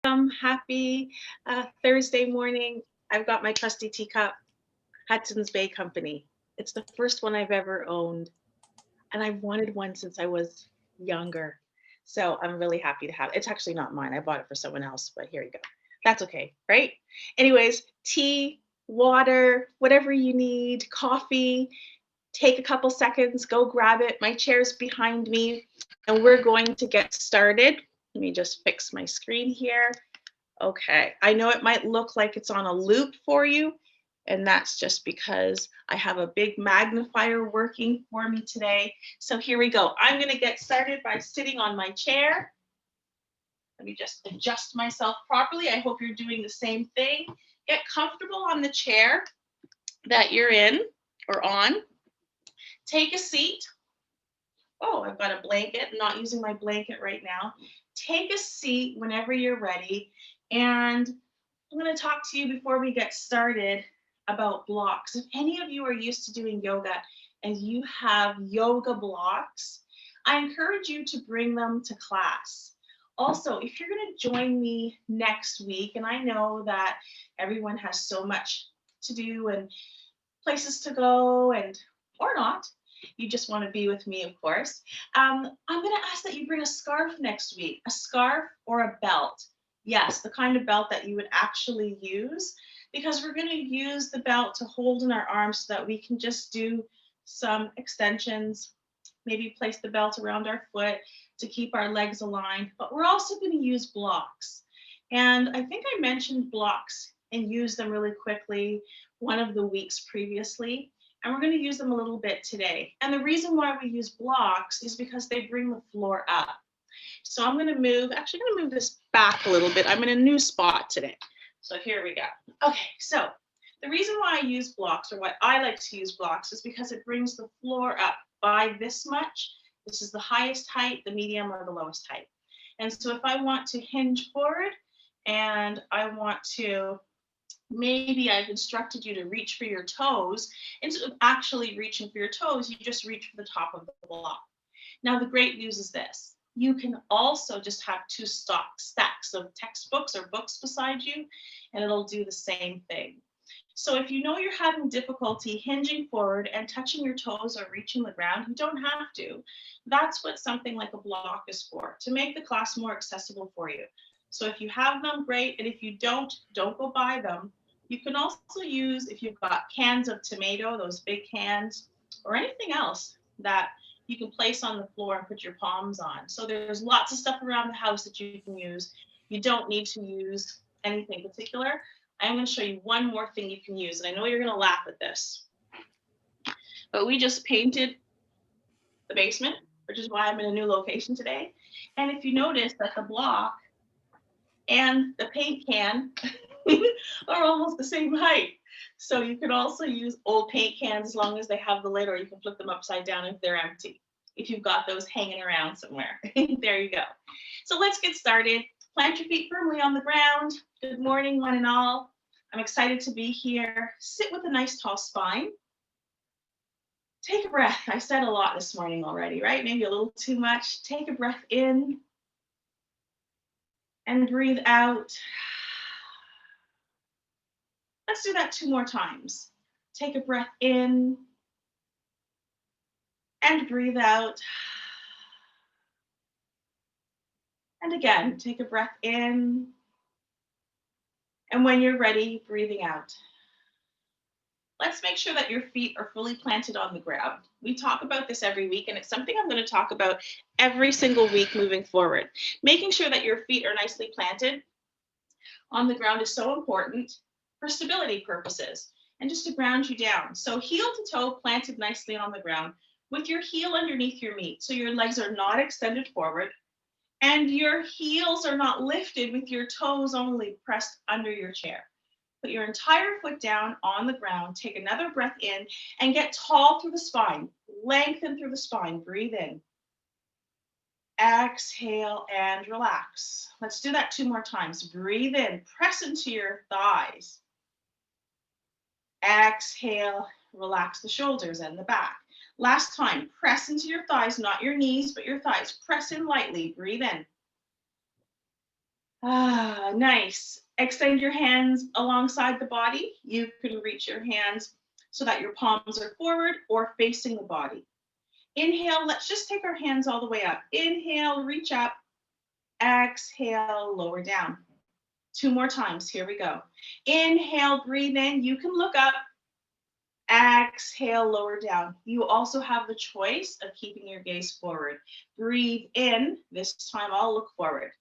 Happy Thursday morning. I've got my trusty teacup, Hudson's Bay Company. It's the first one I've ever owned, and I've wanted one since I was younger. So I'm really happy to have it. It's actually not mine. I bought it for someone else, but here you go. That's okay, right? Anyways, tea, water, whatever you need, coffee, take a couple seconds, go grab it. My chair's behind me, and we're going to get started. Let me just fix my screen here. Okay, I know it might look like it's on a loop for you, and that's just because I have a big magnifier working for me today. So here we go. I'm gonna get started by sitting on my chair. Let me just adjust myself properly. I hope you're doing the same thing. Get comfortable on the chair that you're in or on. Take a seat. Oh, I've got a blanket. I'm not using my blanket right now. Take a seat whenever you're ready. And I'm going to talk to you before we get started about blocks. If any of you are used to doing yoga and you have yoga blocks, I encourage you to bring them to class. Also, if you're going to join me next week, and I know that everyone has so much to do and places to go and or not, you just want to be with me, of course. I'm going to ask that you bring a scarf next week, a scarf or a belt. Yes, the kind of belt that you would actually use, because we're going to use the belt to hold in our arms so that we can just do some extensions, maybe place the belt around our foot to keep our legs aligned. But we're also going to use blocks. And I think I mentioned blocks and used them really quickly one of the weeks previously. And we're going to use them a little bit today. And the reason why we use blocks is because they bring the floor up. So I'm going to move, actually I'm going to move this back a little bit. I'm in a new spot today. So here we go. Okay, so the reason why I use blocks, or why I like to use blocks, is because it brings the floor up by this much. This is the highest height, the medium, or the lowest height. And so if I want to hinge forward and I want to, maybe I've instructed you to reach for your toes, instead of actually reaching for your toes, you just reach for the top of the block. Now, the great news is this. You can also just have two stacks of textbooks or books beside you, and it'll do the same thing. So if you know you're having difficulty hinging forward and touching your toes or reaching the ground, you don't have to. That's what something like a block is for, to make the class more accessible for you. So if you have them, great. And if you don't go buy them. You can also use, if you've got cans of tomato, those big cans, or anything else that you can place on the floor and put your palms on. So there's lots of stuff around the house that you can use. You don't need to use anything particular. I'm going to show you one more thing you can use, and I know you're going to laugh at this. But we just painted the basement, which is why I'm in a new location today. And if you notice that the block and the paint can are almost the same height. So you can also use old paint cans as long as they have the lid, or you can flip them upside down if they're empty, if you've got those hanging around somewhere. There you go. So let's get started. Plant your feet firmly on the ground. Good morning, one and all. I'm excited to be here. Sit with a nice tall spine. Take a breath. I said a lot this morning already, right? Maybe a little too much. Take a breath in and breathe out. Let's do that 2 more times. Take a breath in and breathe out. And again, take a breath in. And when you're ready, breathing out. Let's make sure that your feet are fully planted on the ground. We talk about this every week, and it's something I'm going to talk about every single week moving forward. Making sure that your feet are nicely planted on the ground is so important for stability purposes and just to ground you down. So heel to toe planted nicely on the ground with your heel underneath your meat. So your legs are not extended forward and your heels are not lifted with your toes only pressed under your chair. Put your entire foot down on the ground. Take another breath in and get tall through the spine. Lengthen through the spine. Breathe in. Exhale and relax. Let's do that 2 more times. Breathe in. Press into your thighs. Exhale. Relax the shoulders and the back. Last time. Press into your thighs, not your knees, but your thighs. Press in lightly. Breathe in. Ah, nice. Extend your hands alongside the body. You can reach your hands so that your palms are forward or facing the body. Inhale, let's just take our hands all the way up. Inhale, reach up. Exhale, lower down. 2 more times. Here we go. Inhale, breathe in. You can look up. Exhale, lower down. You also have the choice of keeping your gaze forward. Breathe in. This time I'll look forward.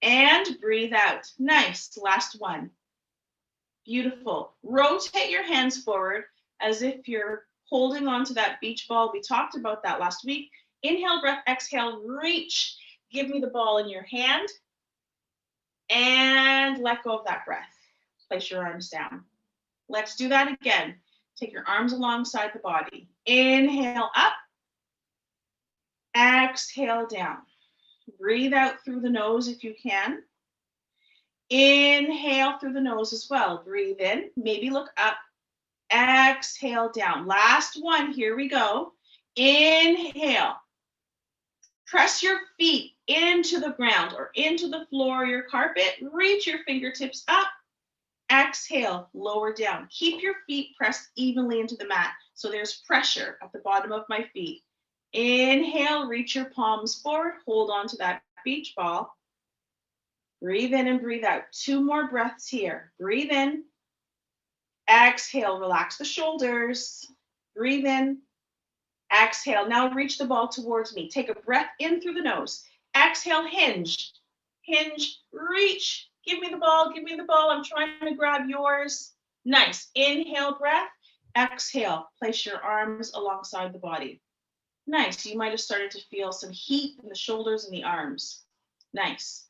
And breathe out. Nice. Last one. Beautiful. Rotate your hands forward as if you're holding on to that beach ball. We talked about that last week. Inhale, breath, exhale, reach. Give me the ball in your hand and let go of that breath. Place your arms down. Let's do that again. Take your arms alongside the body. Inhale up. Exhale down. Breathe out through the nose if you can. Inhale through the nose as well. Breathe in. Maybe look up. Exhale down. Last one. Here we go. Inhale. Press your feet into the ground or into the floor or your carpet. Reach your fingertips up. Exhale, lower down. Keep your feet pressed evenly into the mat so there's pressure at the bottom of my feet. Inhale, reach your palms forward. Hold on to that beach ball. Breathe in and breathe out. 2 more breaths here. Breathe in. Exhale, relax the shoulders. Breathe in. Exhale. Now reach the ball towards me. Take a breath in through the nose. Exhale, hinge. Hinge, reach. Give me the ball. Give me the ball. I'm trying to grab yours. Nice. Inhale, breath. Exhale. Place your arms alongside the body. Nice. You might have started to feel some heat in the shoulders and the arms. Nice.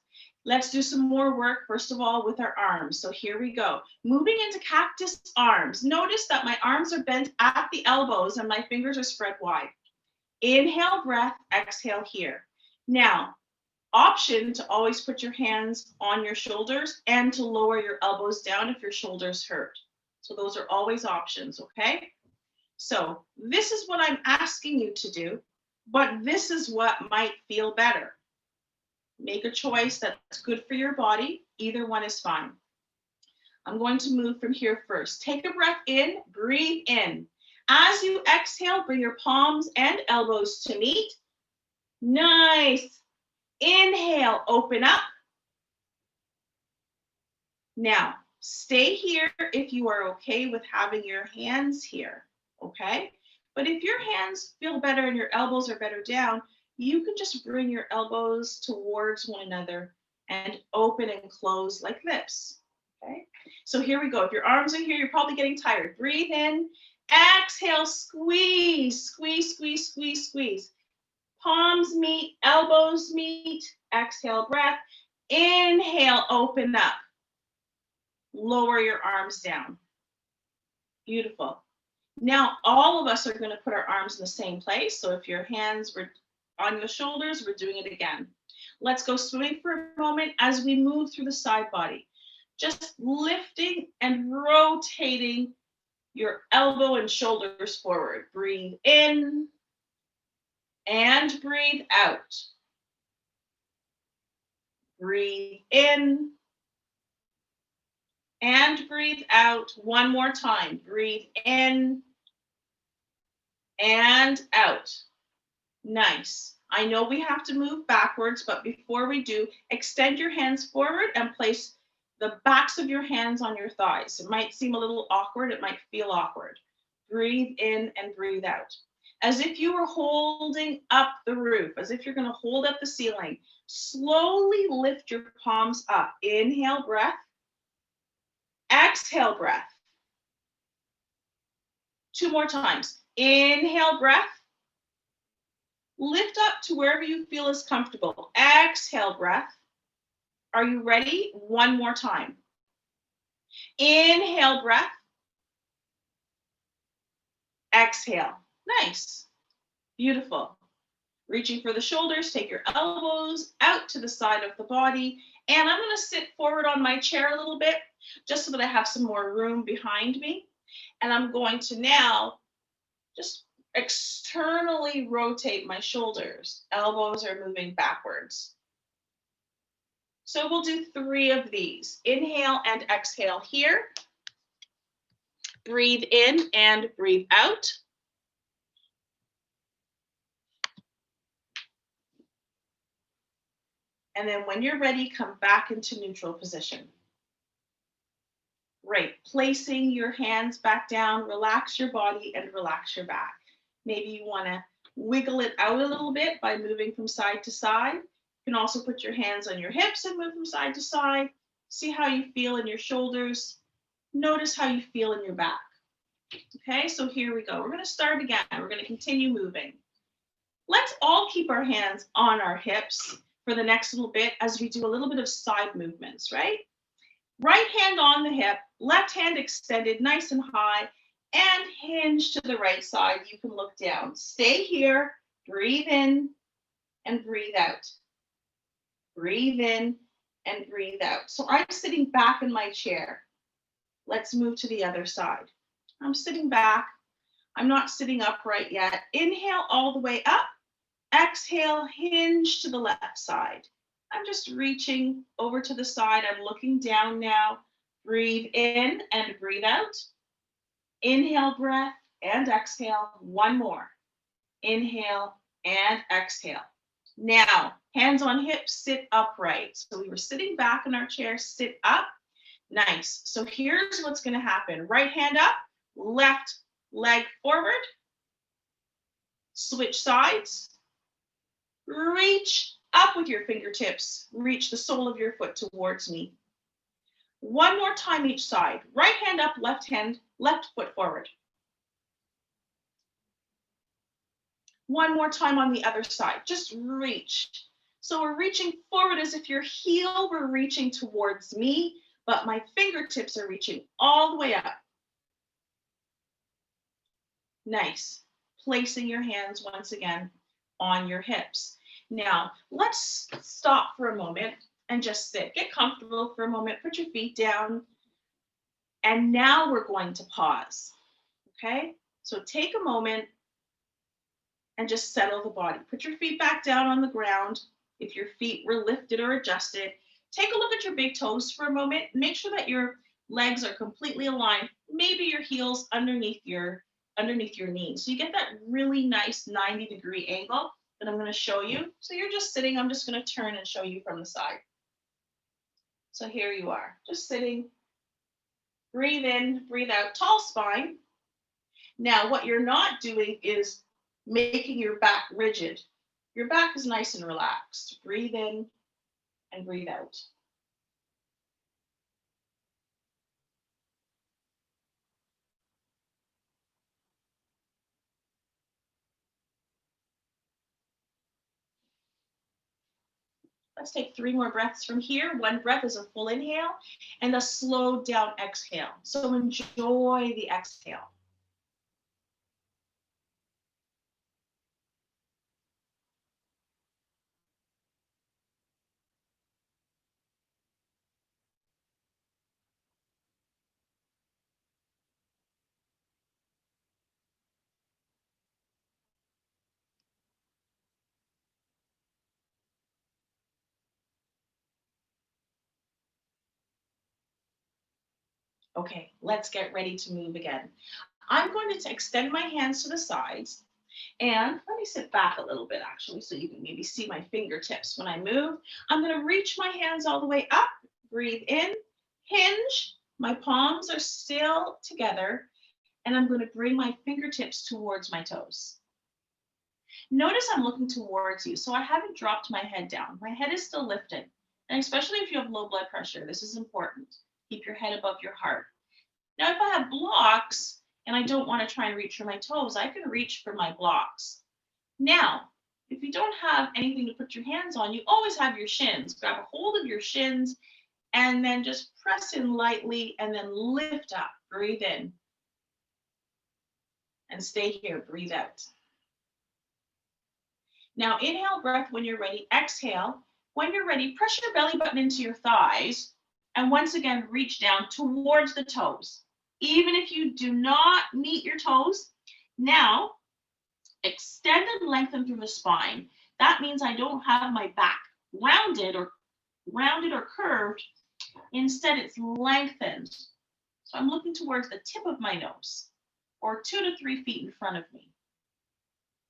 Let's do some more work, first of all, with our arms. So here we go. Moving into cactus arms. Notice that my arms are bent at the elbows and my fingers are spread wide. Inhale, breath, exhale here. Now, option to always put your hands on your shoulders and to lower your elbows down if your shoulders hurt. So those are always options, okay? So this is what I'm asking you to do, but this is what might feel better. Make a choice that's good for your body. Either one is fine. I'm going to move from here first. Take a breath in, breathe in. As you exhale, bring your palms and elbows to meet. Nice. Inhale, open up. Now, stay here if you are okay with having your hands here, okay? But if your hands feel better and your elbows are better down, you can just bring your elbows towards one another and open and close like this, okay? So here we go. If your arms are here, you're probably getting tired. Breathe in, exhale, squeeze, squeeze, squeeze, squeeze, squeeze. Palms meet, elbows meet, exhale, breath. Inhale, open up. Lower your arms down. Beautiful. Now, all of us are going to put our arms in the same place. So if your hands were on your shoulders, we're doing it again. Let's go swimming for a moment as we move through the side body. Just lifting and rotating your elbow and shoulders forward. Breathe in and breathe out. Breathe in and breathe out. One more time. Breathe in and out. Nice. I know we have to move backwards, but before we do, extend your hands forward and place the backs of your hands on your thighs. It might seem a little awkward. It might feel awkward. Breathe in and breathe out. As if you were holding up the roof, as if you're going to hold up the ceiling. Slowly lift your palms up. Inhale, breath. Exhale, breath. 2 more times. Inhale, breath. Lift up to wherever you feel is comfortable. Exhale, breath. Are you ready? 1 more time. Inhale, breath. Exhale. Nice. Beautiful. Reaching for the shoulders, take your elbows out to the side of the body. And I'm going to sit forward on my chair a little bit, just so that I have some more room behind me. And I'm going to now just externally rotate my shoulders. Elbows are moving backwards. So we'll do 3 of these. Inhale and exhale here. Breathe in and breathe out. And then when you're ready, come back into neutral position. Great. Placing your hands back down, relax your body and relax your back. Maybe you want to wiggle it out a little bit by moving from side to side. You can also put your hands on your hips and move from side to side. See how you feel in your shoulders. Notice how you feel in your back. Okay, so here we go. We're going to start again. We're going to continue moving. Let's all keep our hands on our hips for the next little bit as we do a little bit of side movements, right? Right hand on the hip, left hand extended nice and high, and hinge to the right side. You can look down. Stay here, breathe in and breathe out. Breathe in and breathe out. So I'm sitting back in my chair. Let's move to the other side. I'm sitting back. I'm not sitting upright yet. Inhale all the way up. Exhale, hinge to the left side. I'm just reaching over to the side. I'm looking down now. Breathe in and breathe out. Inhale, breath, and exhale. One more. Inhale and exhale. Now, hands on hips, sit upright. So we were sitting back in our chair, sit up. Nice. So here's what's going to happen. Right hand up, left leg forward. Switch sides. Reach up with your fingertips. Reach the sole of your foot towards me. One more time each side. Right hand up, left foot forward. One more time on the other side. Just reach. So we're reaching forward as if your heel were reaching towards me, but my fingertips are reaching all the way up. Nice. Placing your hands once again on your hips. Now, let's stop for a moment and just sit. Get comfortable for a moment. Put your feet down. And now we're going to pause. Okay? So take a moment and just settle the body. Put your feet back down on the ground. If your feet were lifted or adjusted, take a look at your big toes for a moment. Make sure that your legs are completely aligned. Maybe your heels underneath your knees. So you get that really nice 90-degree angle that I'm going to show you. So you're just sitting. I'm just going to turn and show you from the side. So here you are, just sitting. Breathe in, breathe out, tall spine. Now, what you're not doing is making your back rigid. Your back is nice and relaxed. Breathe in and breathe out. Let's take 3 more breaths from here. One breath is a full inhale and a slow down exhale. So enjoy the exhale. Okay, let's get ready to move again. I'm going to extend my hands to the sides, and let me sit back a little bit actually so you can maybe see my fingertips when I move. I'm going to reach my hands all the way up, breathe in, hinge, my palms are still together, and I'm going to bring my fingertips towards my toes. Notice I'm looking towards you, so I haven't dropped my head down. My head is still lifted, and especially if you have low blood pressure, this is important. Keep your head above your heart. Now, if I have blocks and I don't want to try and reach for my toes, I can reach for my blocks. Now, if you don't have anything to put your hands on, you always have your shins. Grab a hold of your shins and then just press in lightly and then lift up. Breathe in. And stay here. Breathe out. Now, inhale, breath when you're ready. Exhale. When you're ready, press your belly button into your thighs. And once again, reach down towards the toes. Even if you do not meet your toes, now extend and lengthen through the spine. That means I don't have my back rounded or rounded or curved. Instead, it's lengthened. So I'm looking towards the tip of my nose, or 2 to 3 feet in front of me.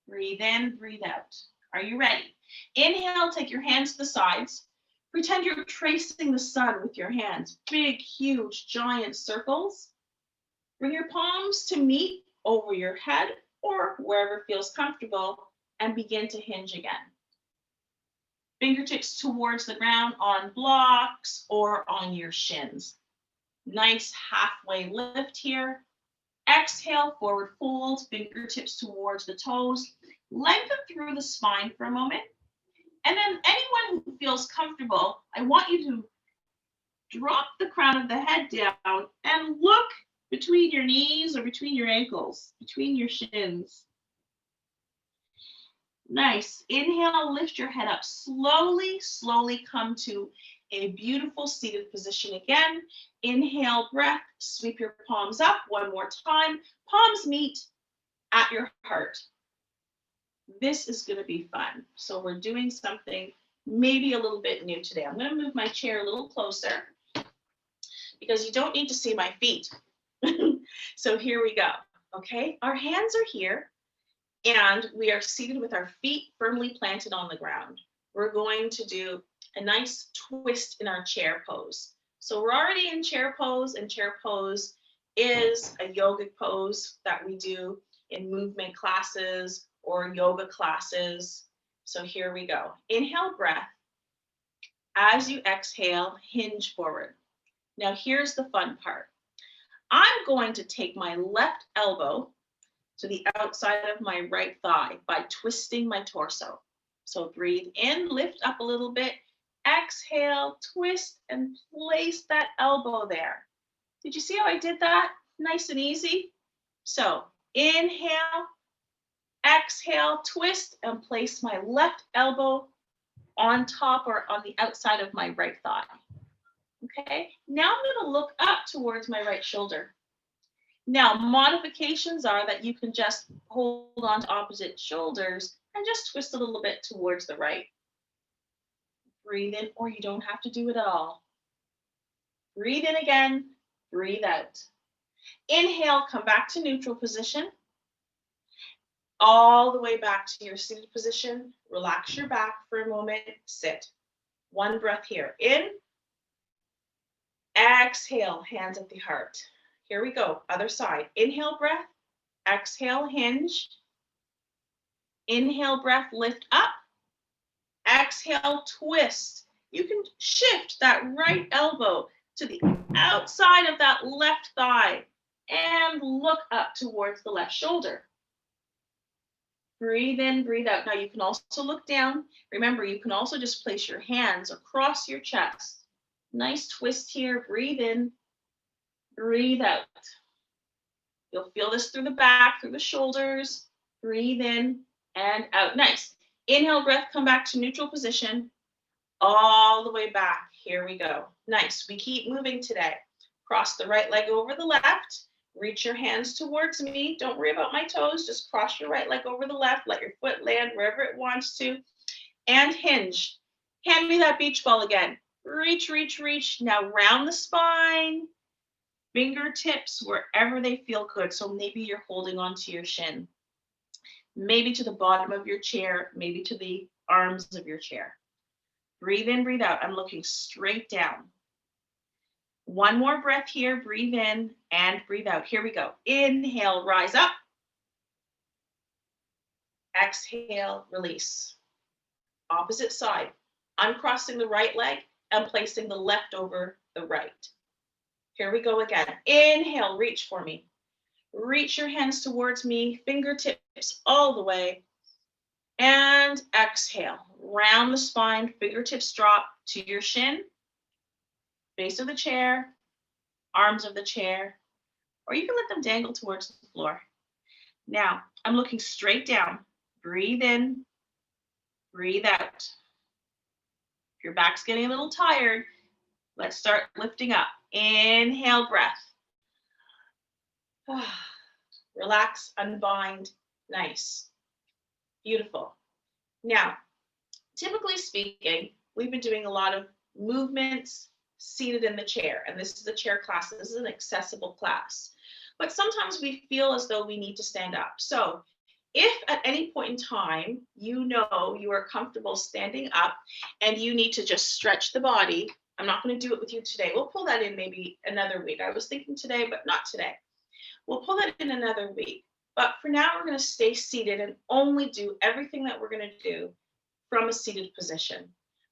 Breathe in, breathe out. Are you ready? Inhale, take your hands to the sides. Pretend you're tracing the sun with your hands, big, huge, giant circles. Bring your palms to meet over your head or wherever feels comfortable, and begin to hinge again. Fingertips towards the ground on blocks or on your shins. Nice halfway lift here. Exhale, forward fold, fingertips towards the toes. Lengthen through the spine for a moment. And then anyone who feels comfortable, I want you to drop the crown of the head down and look between your knees or between your ankles, between your shins. Nice. Inhale, lift your head up. Slowly, slowly come to a beautiful seated position again. Inhale, breath, sweep your palms up one more time. Palms meet at your heart. This is going to be fun. So we're doing something maybe a little bit new today. I'm going to move my chair a little closer because you don't need to see my feet. So here we go. Okay, our hands are here and we are seated with our feet firmly planted on the ground. We're going to do a nice twist in our chair pose. So we're already in chair pose, and chair pose is a yogic pose that we do in movement classes or yoga classes. So here we go. Inhale, breath. As you exhale, hinge forward. Now here's the fun part. I'm going to take my left elbow to the outside of my right thigh by twisting my torso. So breathe in, lift up a little bit, exhale, twist, and place that elbow there. Did you see how I did that? Nice and easy. So inhale, exhale, twist, and place my left elbow on top or on the outside of my right thigh. Okay, now I'm going to look up towards my right shoulder. Now, modifications are that you can just hold on to opposite shoulders and just twist a little bit towards the right. Breathe in, or you don't have to do it at all. Breathe in again, breathe out. Inhale, come back to neutral position. All the way back to your seated position. Relax your back for a moment, sit. One breath here, in. Exhale, hands at the heart. Here we go, other side. Inhale, breath. Exhale, hinge. Inhale, breath, lift up. Exhale, twist. You can shift that right elbow to the outside of that left thigh and look up towards the left shoulder. Breathe in, breathe out. Now you can also look down. Remember, you can also just place your hands across your chest. Nice twist here. Breathe in, breathe out. You'll feel this through the back, through the shoulders. Breathe in and out. Nice. Inhale, breath, come back to neutral position. All the way back. Here we go. Nice. We keep moving today. Cross the right leg over the left. Reach your hands towards me. Don't worry about my toes. Just cross your right leg over the left. Let your foot land wherever it wants to. And hinge. Hand me that beach ball again. Reach, reach, reach. Now round the spine. Fingertips wherever they feel good. So maybe you're holding onto your shin. Maybe to the bottom of your chair. Maybe to the arms of your chair. Breathe in, breathe out. I'm looking straight down. One more breath here. Breathe in and breathe out. Here we go. Inhale, rise up. Exhale, release. Opposite side. Uncrossing the right leg and placing the left over the right. Here we go again. Inhale, reach for me. Reach your hands towards me, fingertips all the way. And exhale. Round the spine, fingertips drop to your shin. Base of the chair, arms of the chair, or you can let them dangle towards the floor. Now, I'm looking straight down. Breathe in, breathe out. If your back's getting a little tired, let's start lifting up. Inhale, breath. Relax, unbind. Nice. Beautiful. Now, typically speaking, we've been doing a lot of movements seated in the chair. And this is a chair class. This is an accessible class. But sometimes we feel as though we need to stand up. So if at any point in time, you know you are comfortable standing up and you need to just stretch the body, I'm not going to do it with you today. We'll pull that in maybe another week. I was thinking today, but not today. We'll pull that in another week. But for now, we're going to stay seated and only do everything that we're going to do from a seated position.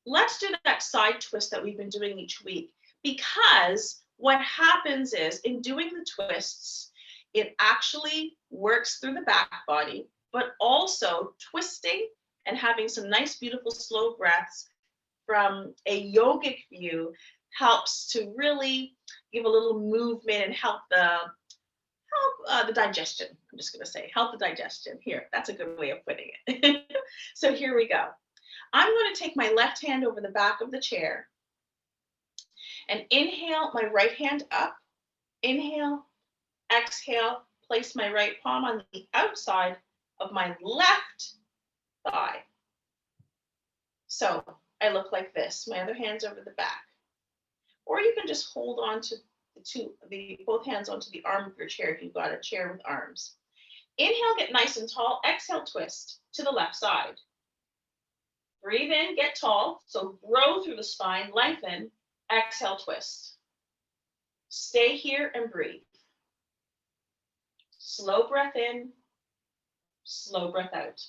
Let's do that side twist that we've been doing each week, because what happens is in doing the twists, it actually works through the back body, but also twisting and having some nice, beautiful, slow breaths from a yogic view helps to really give a little movement and help the digestion. I'm just going to say help the digestion. Here, that's a good way of putting it. So here we go. I'm going to take my left hand over the back of the chair and inhale my right hand up. Inhale, exhale, place my right palm on the outside of my left thigh. So I look like this. My other hand's over the back. Or you can just hold on to both hands onto the arm of your chair if you've got a chair with arms. Inhale, get nice and tall. Exhale, twist to the left side. Breathe in, get tall. So grow through the spine, lengthen. Exhale, twist. Stay here and breathe. Slow breath in, slow breath out.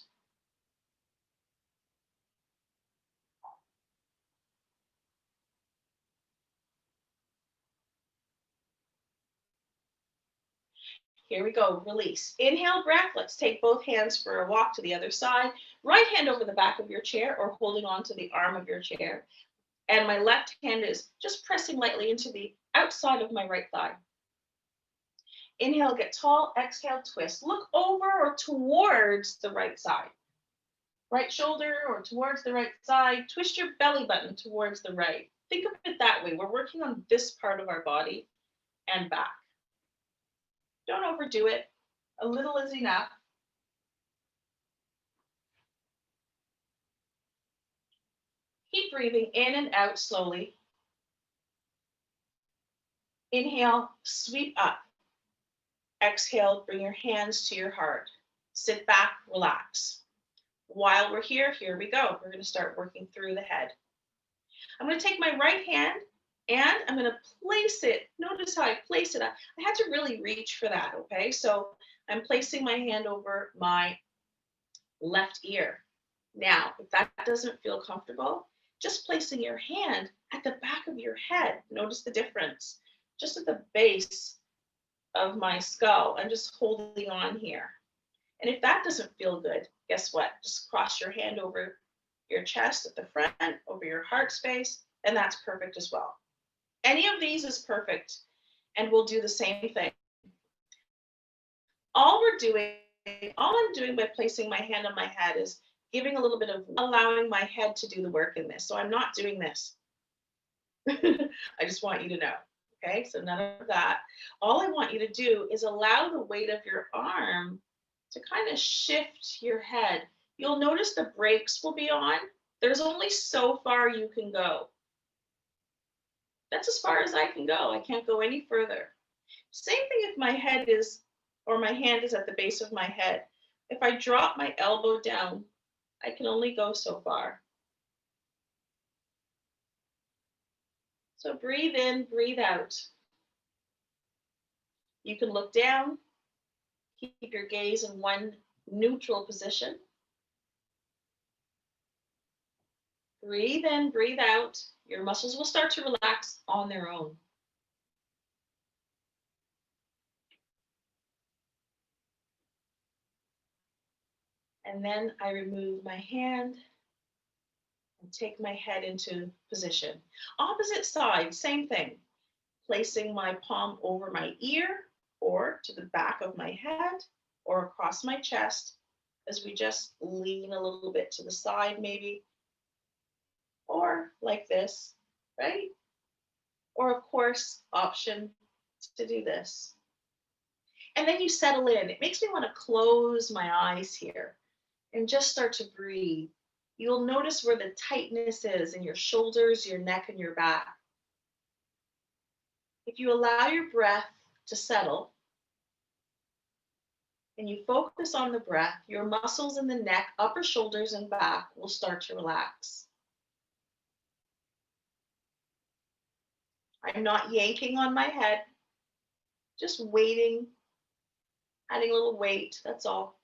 Here we go, release. Inhale, breath. Let's take both hands for a walk to the other side. Right hand over the back of your chair or holding on to the arm of your chair. And my left hand is just pressing lightly into the outside of my right thigh. Inhale, get tall. Exhale, twist. Look over or towards the right side. Right shoulder or towards the right side. Twist your belly button towards the right. Think of it that way. We're working on this part of our body and back. Don't overdo it. A little is enough. Keep breathing in and out slowly. Inhale, sweep up. Exhale, bring your hands to your heart. Sit back, relax. While we're here, here we go. We're going to start working through the head. I'm going to take my right hand and I'm going to place it. Notice how I place it. I had to really reach for that, okay? So I'm placing my hand over my left ear. Now, if that doesn't feel comfortable, just placing your hand at the back of your head. Notice the difference. Just at the base of my skull. I'm just holding on here. And if that doesn't feel good, guess what? Just cross your hand over your chest at the front, over your heart space, and that's perfect as well. Any of these is perfect, and we'll do the same thing. All I'm doing by placing my hand on my head is giving a little bit of allowing my head to do the work in this. So I'm not doing this. I just want you to know. Okay, so none of that. All I want you to do is allow the weight of your arm to kind of shift your head. You'll notice the brakes will be on. There's only so far you can go. That's as far as I can go. I can't go any further. Same thing if my head is, or my hand is at the base of my head. If I drop my elbow down, I can only go so far. So breathe in, breathe out. You can look down, keep your gaze in one neutral position. Breathe in, breathe out. Your muscles will start to relax on their own. And then I remove my hand and take my head into position. Opposite side, same thing. Placing my palm over my ear or to the back of my head or across my chest as we just lean a little bit to the side maybe. Or like this, right? Or of course, option to do this. And then you settle in. It makes me want to close my eyes here and just start to breathe. You'll notice where the tightness is in your shoulders, your neck, and your back. If you allow your breath to settle and you focus on the breath, your muscles in the neck, upper shoulders, and back will start to relax. I'm not yanking on my head, just waiting, adding a little weight, that's all.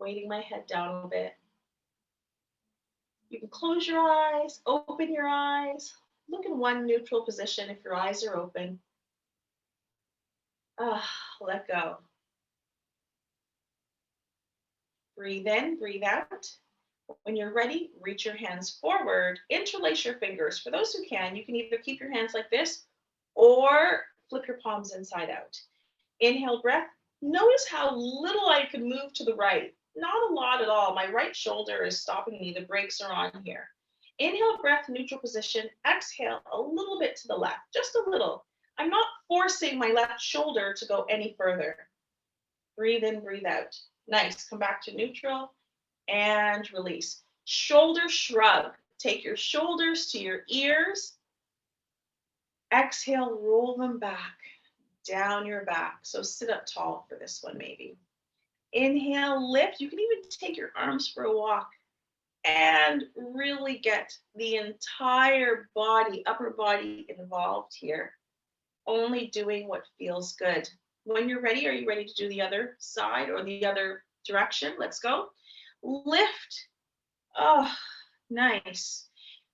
Weighting my head down a bit. You can close your eyes, open your eyes, look in one neutral position if your eyes are open. Let go. Breathe in, breathe out. When you're ready, reach your hands forward, interlace your fingers. For those who can, you can either keep your hands like this or flip your palms inside out. Inhale, breath. Notice how little I can move to the right. Not a lot at all. My right shoulder is stopping me. The brakes are on here. Inhale, breath, neutral position. Exhale a little bit to the left, just a little. I'm not forcing my left shoulder to go any further. Breathe in, breathe out. Nice. Come back to neutral and release. Shoulder shrug. Take your shoulders to your ears. Exhale, roll them back down your back. So sit up tall for this one, maybe. Inhale, lift. You can even take your arms for a walk and really get the entire body, upper body involved here. Only doing what feels good. When you're ready, are you ready to do the other side or the other direction? Let's go. Lift. Oh, nice.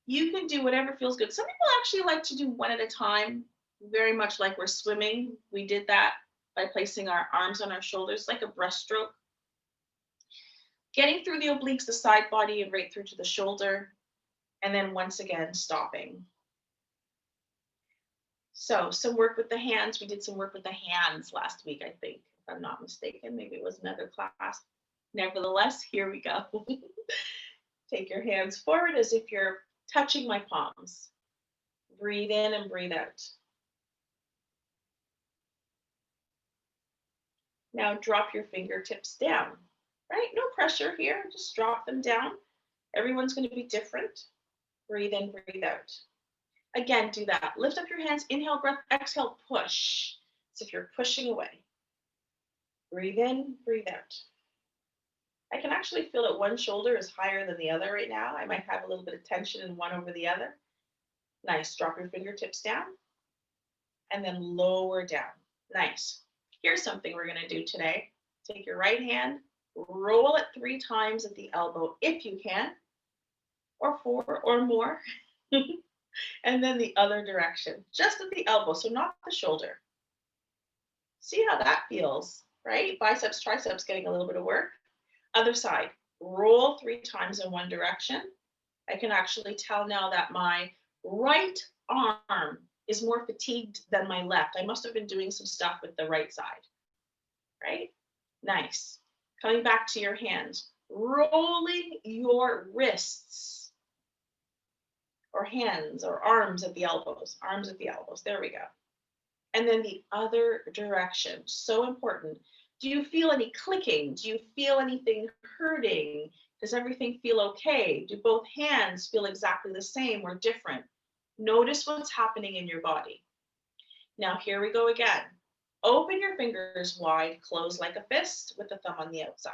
You can do whatever feels good. Some people actually like to do one at a time, very much like we're swimming. We did that by placing our arms on our shoulders like a breaststroke. Getting through the obliques, the side body, and right through to the shoulder. And then once again, stopping. So some work with the hands. We did some work with the hands last week, I think, if I'm not mistaken. Maybe it was another class. Nevertheless, here we go. Take your hands forward as if you're touching my palms. Breathe in and breathe out. Now drop your fingertips down, right? No pressure here, just drop them down. Everyone's going to be different. Breathe in, breathe out. Again, do that. Lift up your hands, inhale, breath, exhale, push. As if you're pushing away. Breathe in, breathe out. I can actually feel that one shoulder is higher than the other right now. I might have a little bit of tension in one over the other. Nice. Drop your fingertips down and then lower down. Nice. Here's something we're going to do today. Take your right hand, roll it 3 times at the elbow if you can, or 4 or more. And then the other direction, just at the elbow, so not the shoulder. See how that feels, right? Biceps, triceps getting a little bit of work. Other side, roll 3 times in one direction. I can actually tell now that my right arm is more fatigued than my left. I must have been doing some stuff with the right side, right? Nice. Coming back to your hands, rolling your wrists or hands or arms at the elbows, there we go. And then the other direction, so important. Do you feel any clicking? Do you feel anything hurting? Does everything feel okay? Do both hands feel exactly the same or different? Notice what's happening in your body. Now here we go again. Open your fingers wide, close like a fist with the thumb on the outside.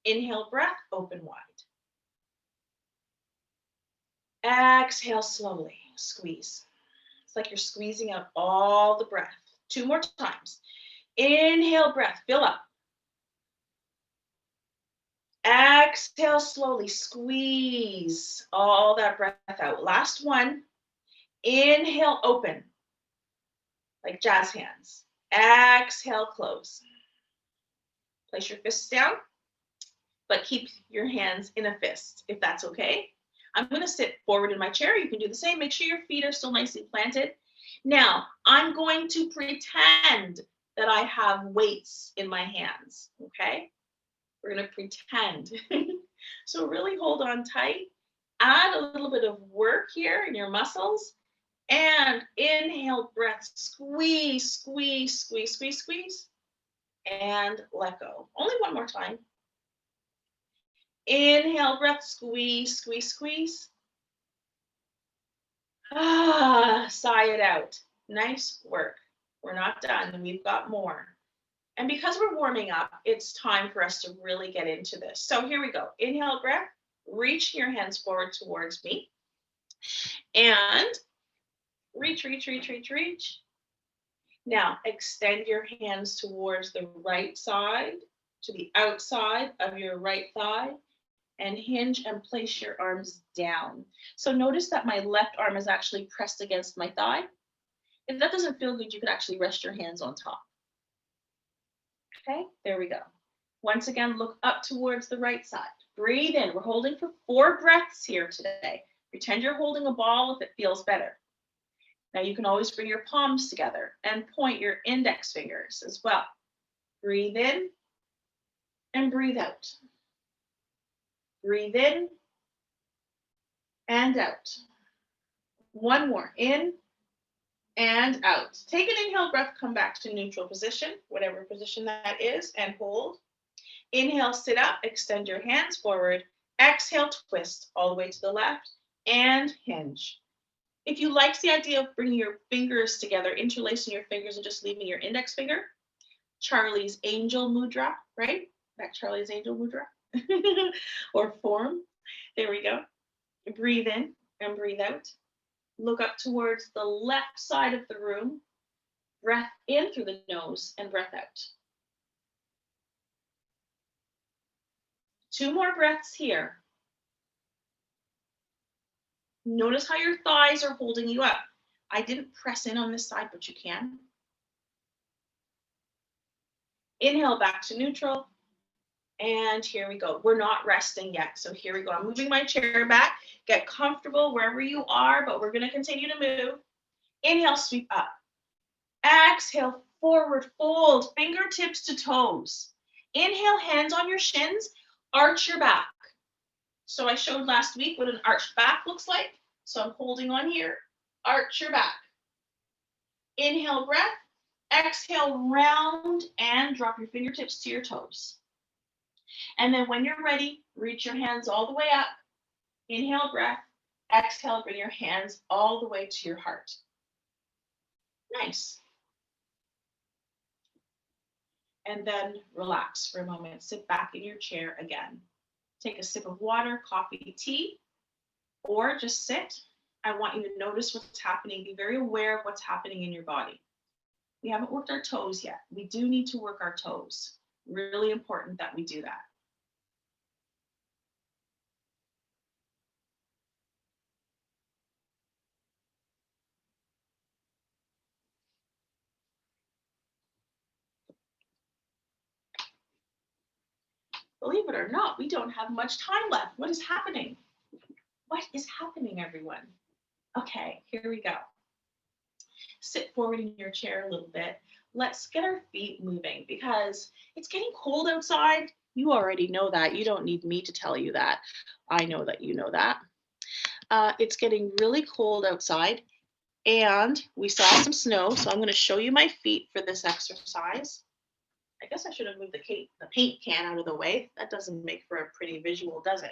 Inhale, breath, open wide. Exhale slowly, squeeze. It's like you're squeezing out all the breath. 2 more times. Inhale, breath, fill up. Exhale slowly, squeeze all that breath out. Last one. Inhale, open, like jazz hands. Exhale, close. Place your fists down, but keep your hands in a fist, if that's okay. I'm going to sit forward in my chair. You can do the same. Make sure your feet are still nicely planted. Now, I'm going to pretend that I have weights in my hands, okay? We're going to pretend. So really hold on tight. Add a little bit of work here in your muscles. And inhale, breath, squeeze, squeeze, squeeze, squeeze, squeeze. and let go. Only one more time. Inhale, breath, squeeze, squeeze, squeeze. Sigh it out. Nice work. We're not done. We've got more. And because we're warming up, it's time for us to really get into this. So here we go. Inhale, breath. Reach your hands forward towards me. And reach, reach, reach, reach, reach. Now, extend your hands towards the right side, to the outside of your right thigh, and hinge and place your arms down. So notice that my left arm is actually pressed against my thigh. If that doesn't feel good, you could actually rest your hands on top. Okay, there we go. Once again, look up towards the right side. Breathe in. We're holding for 4 breaths here today. Pretend you're holding a ball if it feels better. Now you can always bring your palms together and point your index fingers as well. Breathe in and breathe out. Breathe in and out. One more, in and out. Take an inhale breath, come back to neutral position, whatever position that is, and hold. Inhale, sit up, extend your hands forward. Exhale, twist all the way to the left and hinge. If you like the idea of bringing your fingers together, interlacing your fingers and just leaving your index finger, Charlie's angel mudra, right? That Charlie's angel mudra or form. There we go. Breathe in and breathe out. Look up towards the left side of the room. Breath in through the nose and breath out. 2 more breaths here. Notice how your thighs are holding you up. I didn't press in on this side, but you can. Inhale back to neutral. And here we go. We're not resting yet. So here we go. I'm moving my chair back. Get comfortable wherever you are, but we're going to continue to move. Inhale, sweep up. Exhale, forward fold, fingertips to toes. Inhale, hands on your shins, arch your back. So I showed last week what an arched back looks like. So I'm holding on here, arch your back. Inhale, breath. Exhale, round and drop your fingertips to your toes. And then when you're ready, reach your hands all the way up. Inhale, breath. Exhale, bring your hands all the way to your heart. Nice. And then relax for a moment. Sit back in your chair again. Take a sip of water, coffee, tea, or just sit. I want you to notice what's happening. Be very aware of what's happening in your body. We haven't worked our toes yet. We do need to work our toes. Really important that we do that. Believe it or not, we don't have much time left. What is happening? What is happening, everyone? Okay, here we go. Sit forward in your chair a little bit. Let's get our feet moving because it's getting cold outside. You already know that. You don't need me to tell you that. I know that you know that. It's getting really cold outside and we saw some snow. So I'm going to show you my feet for this exercise. I guess I should have moved the paint can out of the way. That doesn't make for a pretty visual, does it?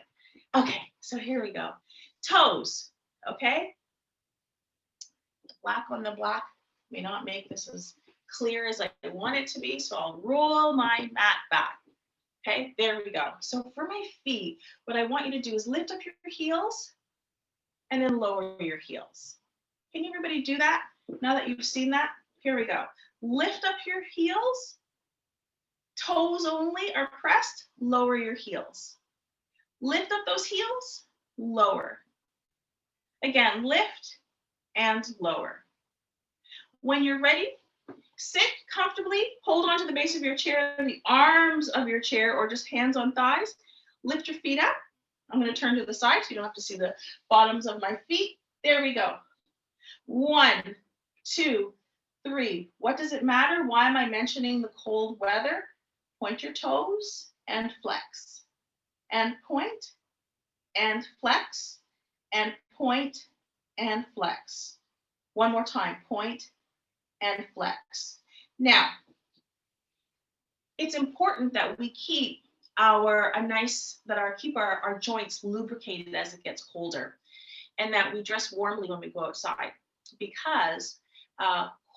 Okay, so here we go. Toes, okay? Black on the black may not make this as clear as I want it to be, so I'll roll my mat back. Okay, there we go. So for my feet, what I want you to do is lift up your heels and then lower your heels. Can everybody do that? Now that you've seen that, here we go. Lift up your heels. Toes only are pressed, lower your heels. Lift up those heels, lower. Again, lift and lower. When you're ready, sit comfortably, hold on to the base of your chair, the arms of your chair, or just hands on thighs. Lift your feet up. I'm going to turn to the side so you don't have to see the bottoms of my feet. There we go. 1, 2, 3. What does it matter? Why am I mentioning the cold weather? Point your toes and flex. And point and flex and point and flex. One more time, point and flex. Now, it's important that we keep our joints lubricated as it gets colder, and that we dress warmly when we go outside, because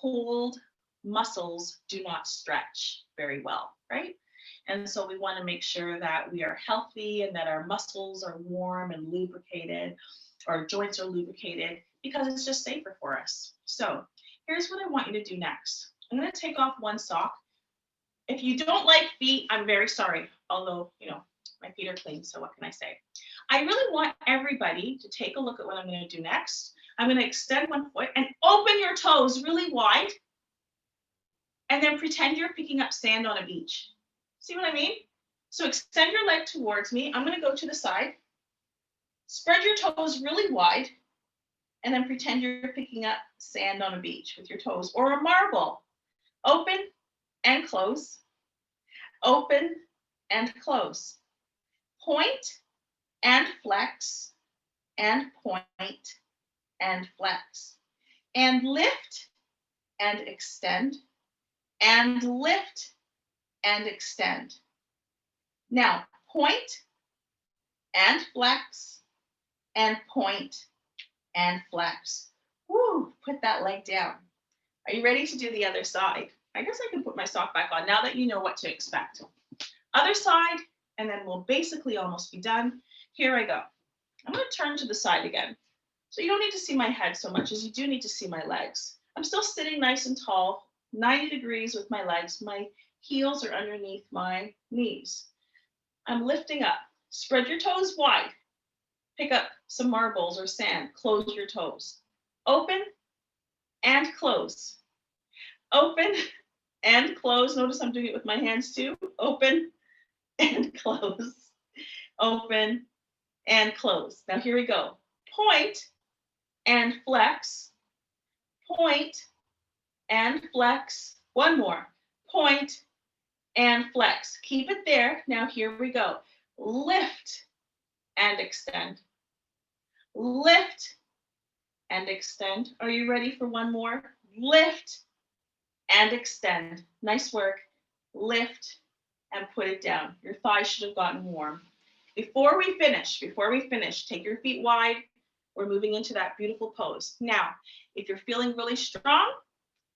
cold muscles do not stretch very well, right? And so we want to make sure that we are healthy and that our muscles are warm and lubricated, our joints are lubricated, because it's just safer for us. So here's what I want you to do next. I'm going to take off one sock. If you don't like feet, I'm very sorry. Although, my feet are clean, so what can I say? I really want everybody to take a look at what I'm going to do next. I'm going to extend one foot and open your toes really wide, and then pretend you're picking up sand on a beach. See what I mean? So extend your leg towards me. I'm going to go to the side. Spread your toes really wide, and then pretend you're picking up sand on a beach with your toes, or a marble. Open and close. Open and close. Point and flex, and point and flex. And lift and extend, and lift and extend. Now, point and flex, and point and flex. Woo, put that leg down. Are you ready to do the other side? I guess I can put my sock back on now that you know what to expect. Other side, and then we'll basically almost be done. Here I go. I'm going to turn to the side again. So you don't need to see my head so much as you do need to see my legs. I'm still sitting nice and tall, 90 degrees with my legs. My heels are underneath my knees. I'm lifting up. Spread your toes wide. Pick up some marbles or sand. Close your toes. Open and close. Open and close. Notice I'm doing it with my hands too. Open and close. Open and close. Now here we go. Point and flex. Point and flex. One more. Point and flex. Keep it there. Now here we go. Lift and extend. Lift and extend. Are you ready for one more? Lift and extend. Nice work. Lift and put it down. Your thighs should have gotten warm. Before we finish, take your feet wide. We're moving into that beautiful pose. Now, if you're feeling really strong,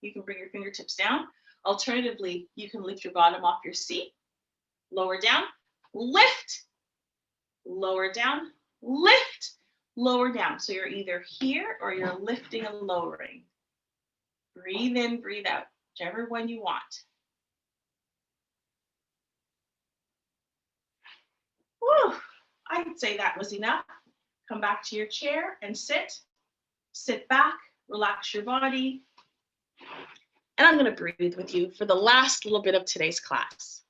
you can bring your fingertips down. Alternatively, you can lift your bottom off your seat, lower down, lift, lower down, lift, lower down. So you're either here or you're lifting and lowering. Breathe in, breathe out, whichever one you want. Whew, I'd say that was enough. Come back to your chair and sit. Sit back, relax your body. And I'm going to breathe with you for the last little bit of today's class.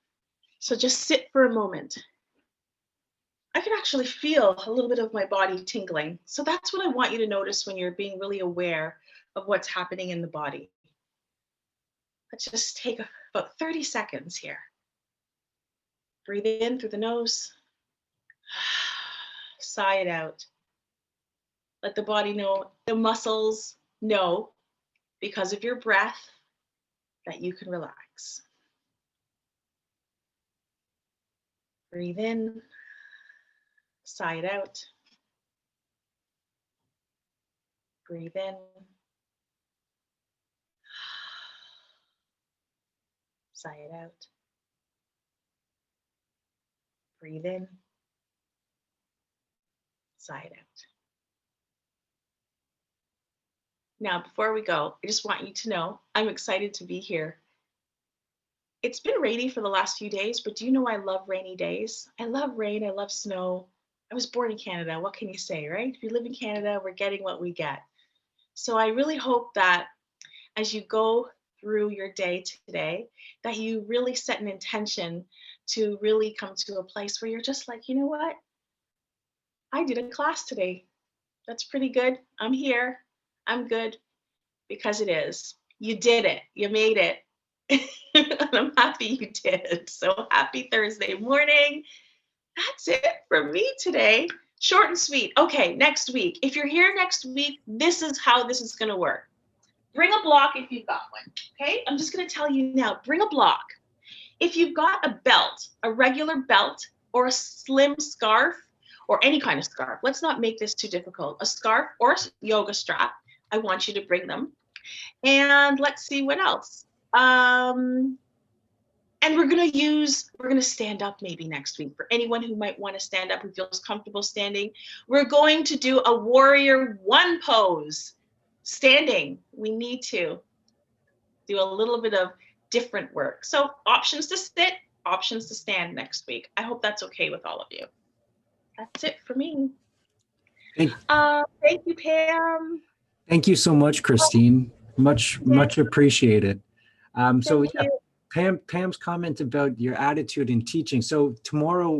So just sit for a moment. I can actually feel a little bit of my body tingling. So that's what I want you to notice when you're being really aware of what's happening in the body. Let's just take about 30 seconds here. Breathe in through the nose. Sigh it out. Let the body know, the muscles know, because of your breath, that you can relax. Breathe in. Sigh it out. Breathe in. Sigh it out. Breathe in. Sigh it out. Now, before we go, I just want you to know I'm excited to be here. It's been rainy for the last few days, but do you know I love rainy days? I love rain. I love snow. I was born in Canada. What can you say, right? If you live in Canada, we're getting what we get. So I really hope that as you go through your day today, that you really set an intention to really come to a place where you're just like, you know what? I did a class today. That's pretty good. I'm here. I'm good, because it is. You did it. You made it. And I'm happy you did. So happy Thursday morning. That's it for me today. Short and sweet. Okay, next week. If you're here next week, this is how this is going to work. Bring a block if you've got one. Okay, I'm just going to tell you now. Bring a block. If you've got a belt, a regular belt, or a slim scarf, or any kind of scarf, let's not make this too difficult. A scarf or a yoga strap, I want you to bring them. And let's see what else. And we're gonna stand up maybe next week for anyone who might want to stand up, who feels comfortable standing. We're going to do a warrior one pose, standing. We need to do a little bit of different work. So options to sit, options to stand next week. I hope that's okay with all of you. That's it for me. Thank you, Pam. Thank you so much, Kristeen. Much appreciated. So yeah, Pam's comment about your attitude in teaching. So tomorrow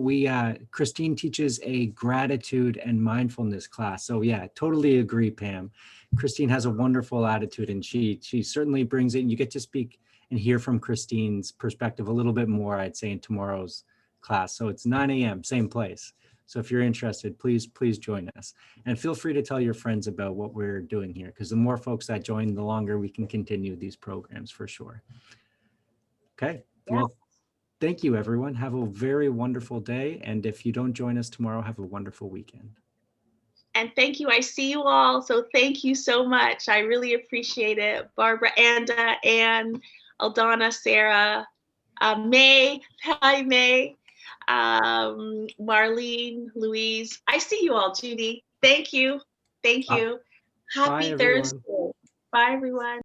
Kristeen teaches a gratitude and mindfulness class. So yeah, totally agree, Pam. Kristeen has a wonderful attitude, and she certainly brings it. And you get to speak and hear from Kristeen's perspective a little bit more, I'd say, in tomorrow's class. So it's 9 a.m., same place. So if you're interested, please join us. And feel free to tell your friends about what we're doing here, because the more folks that join, the longer we can continue these programs for sure. Okay, yeah. Well, thank you, everyone. Have a very wonderful day. And if you don't join us tomorrow, have a wonderful weekend. And thank you. I see you all. So thank you so much. I really appreciate it. Barbara, Anda, Anne, Aldana, Sarah, May. Hi, May. Marlene, Louise. I see you all, Judy. Thank you. Thank you. Happy Thursday. Bye, everyone.